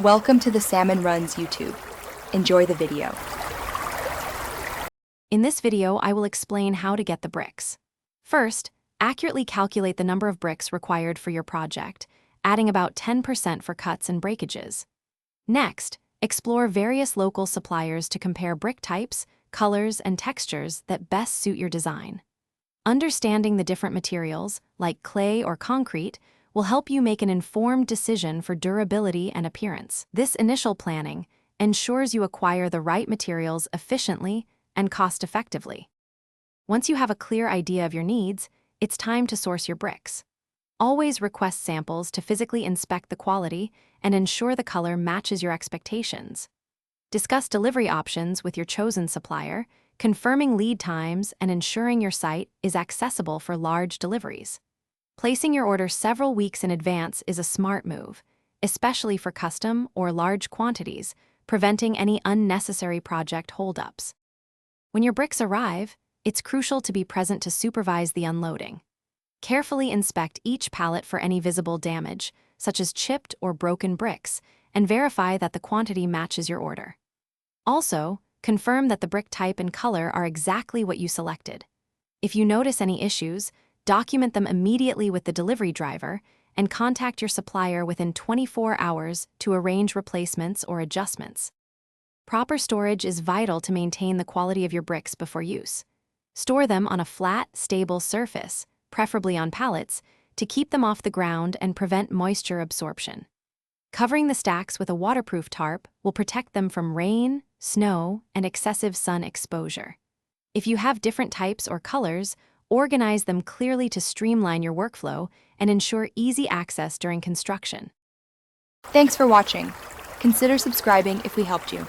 Welcome to the Salmon Runs YouTube. Enjoy the video. In this video, I will explain how to get the bricks. First, accurately calculate the number of bricks required for your project, adding about 10% for cuts and breakages. Next, explore various local suppliers to compare brick types, colors, and textures that best suit your design. Understanding the different materials, like clay or concrete, will help you make an informed decision for durability and appearance. This initial planning ensures you acquire the right materials efficiently and cost-effectively. Once you have a clear idea of your needs, it's time to source your bricks. Always request samples to physically inspect the quality and ensure the color matches your expectations. Discuss delivery options with your chosen supplier, confirming lead times and ensuring your site is accessible for large deliveries. Placing your order several weeks in advance is a smart move, especially for custom or large quantities, preventing any unnecessary project holdups. When your bricks arrive, it's crucial to be present to supervise the unloading. Carefully inspect each pallet for any visible damage, such as chipped or broken bricks, and verify that the quantity matches your order. Also, confirm that the brick type and color are exactly what you selected. If you notice any issues, document them immediately with the delivery driver and contact your supplier within 24 hours to arrange replacements or adjustments. Proper storage is vital to maintain the quality of your bricks before use. Store them on a flat, stable surface, preferably on pallets, to keep them off the ground and prevent moisture absorption. Covering the stacks with a waterproof tarp will protect them from rain, snow, and excessive sun exposure. If you have different types or colors, organize them clearly to streamline your workflow and ensure easy access during construction. Thanks for watching. Consider subscribing if we helped you.